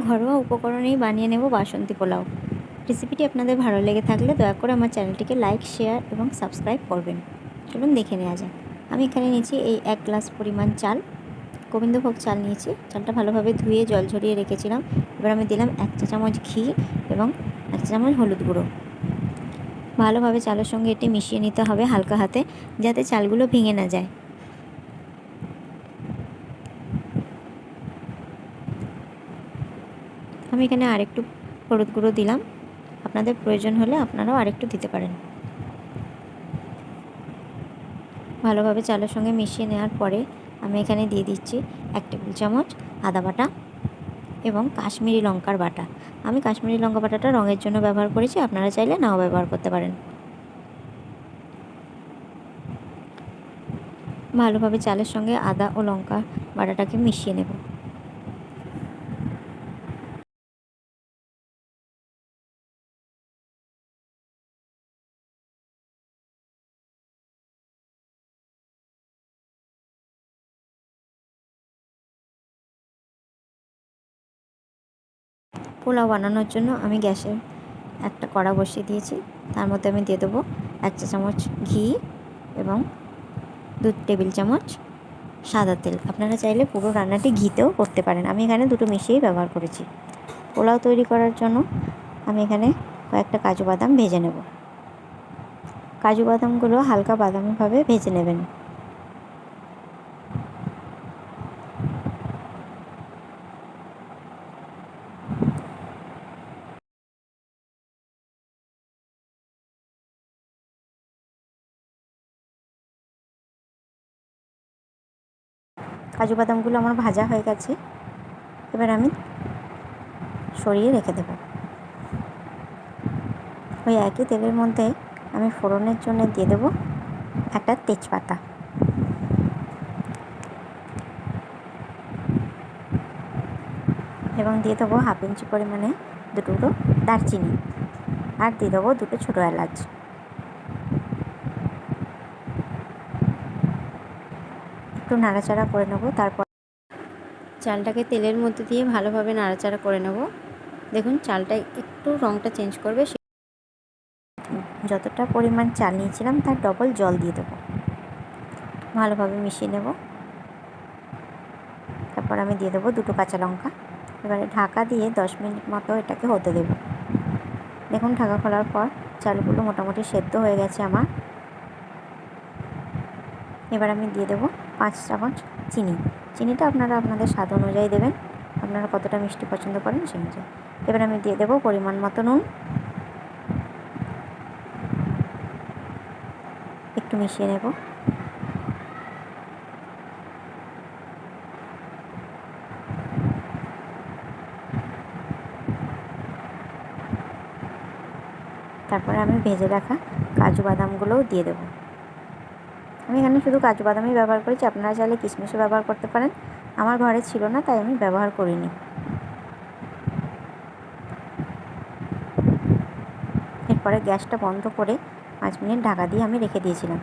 ঘরোয়া উপকরণেই বানিয়ে নেব বাসন্তী পোলাও। রেসিপিটি আপনাদের ভালো লেগে থাকলে দয়া করে আমার চ্যানেলটিকে লাইক, শেয়ার এবং সাবস্ক্রাইব করবেন। চলুন দেখে নেওয়া যাক। আমি এখানে নিয়েছি এই 1 গ্লাস পরিমাণ চাল, গোবিন্দভোগ চাল নিয়েছি। চালটা ভালোভাবে ধুয়ে জল ঝরিয়ে রেখেছিলাম। এবার আমি দিলাম 1 চা চামচ ঘি এবং 1 চা চামচ হলুদ গুঁড়ো। ভালোভাবে চালের সঙ্গে এটি মিশিয়ে নিতে হবে হালকা হাতে, যাতে চালগুলো ভেঙে না যায়। আমি এখানে আরেকটু হলুদ গুঁড়ো দিলাম, আপনাদের প্রয়োজন হলে আপনারাও আরেকটু দিতে পারেন। ভালোভাবে চালের সঙ্গে মিশিয়ে নেওয়ার পরে আমি এখানে দিয়ে দিচ্ছি 1 টেবিল চামচ আদা বাটা এবং কাশ্মীরি লঙ্কার বাটা। আমি কাশ্মীরি লঙ্কা বাটাটা রঙের জন্য ব্যবহার করেছি, আপনারা চাইলে নাও ব্যবহার করতে পারেন। ভালোভাবে চালের সঙ্গে আদা ও লঙ্কা বাটাটাকে মিশিয়ে নেব। পোলাও বানানোর জন্য আমি গ্যাসে একটা কড়া বসিয়ে দিয়েছি। তার মধ্যে আমি দিয়ে দেবো 1 চা চামচ ঘি এবং 2 টেবিল চামচ সাদা তেল। আপনারা চাইলে পুরো রান্নাটি ঘিতেও করতে পারেন, আমি এখানে দুটো মিশিয়েই ব্যবহার করেছি। পোলাও তৈরি করার জন্য আমি এখানে কয়েকটা কাজু বাদাম ভেজে নেব। কাজু বাদামগুলো হালকা বাদামিভাবে ভেজে নেবেন। কাজু বাদামগুলো আমার ভাজা হয়ে গেছে, এবার আমি সরিয়ে রেখে দেব। ওই একই তেলের মধ্যে আমি ফোড়নের জন্য দিয়ে দেবো একটা তেজপাতা এবং দিয়ে দেবো 1/2 ইঞ্চি পরিমাণে 2 টুকরো দারচিনি, আর দিয়ে দেবো 2টো ছোটো এলাচ। একটু নাড়াচাড়া করে নেব। তারপর চালটাকে তেলের মধ্যে দিয়ে ভালোভাবে নাড়াচাড়া করে নেব। দেখুন চালটা একটু রঙটা চেঞ্জ করবে, যতটা পরিমাণ চাল নিয়েছিলাম তার ডবল জল দিয়ে দেবো। ভালোভাবে মিশিয়ে নেব। তারপর আমি দিয়ে দেবো 2টো কাঁচা লঙ্কা। এবারে ঢাকা দিয়ে 10 মিনিট মতো এটাকে হতে দেব। দেখুন ঢাকা খোলার পর চালগুলো মোটামুটি সেদ্ধ হয়ে গেছে আমার। এবার আমি দিয়ে দেবো 5 চামচ চিনি। চিনিটা আপনারা আপনাদের স্বাদ অনুযায়ী দেবেন, আপনারা কতটা মিষ্টি পছন্দ করেন সেই অনুযায়ী। এবার আমি দিয়ে দেবো পরিমাণ মতো নুন। একটু মিশিয়ে নেব। তারপরে আমি ভেজে রাখা কাজু বাদামগুলোও দিয়ে দেবো। আমি এখানে শুধু কাজু বাদামই ব্যবহার করেছি, আপনারা চাইলে কিশমিশও ব্যবহার করতে পারেন। আমার ঘরে ছিল না তাই আমি ব্যবহার করিনি। এরপরে গ্যাসটা বন্ধ করে 5 মিনিট ঢাকা দিয়ে আমি রেখে দিয়েছিলাম,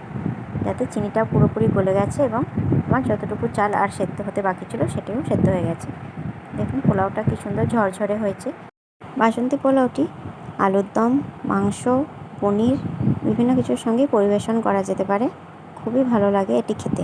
যাতে চিনিটা পুরোপুরি গলে গেছে এবং আমার যতটুকু চাল আর সেদ্ধ হতে বাকি ছিল সেটাও সেদ্ধ হয়ে গেছে। দেখুন পোলাওটা কি সুন্দর ঝরঝরে হয়েছে। বাসন্তী পোলাওটি আলুর দম, মাংস, পনির বিভিন্ন কিছুর সঙ্গে পরিবেশন করা যেতে পারে। খুবই ভালো লাগে এটি খেতে।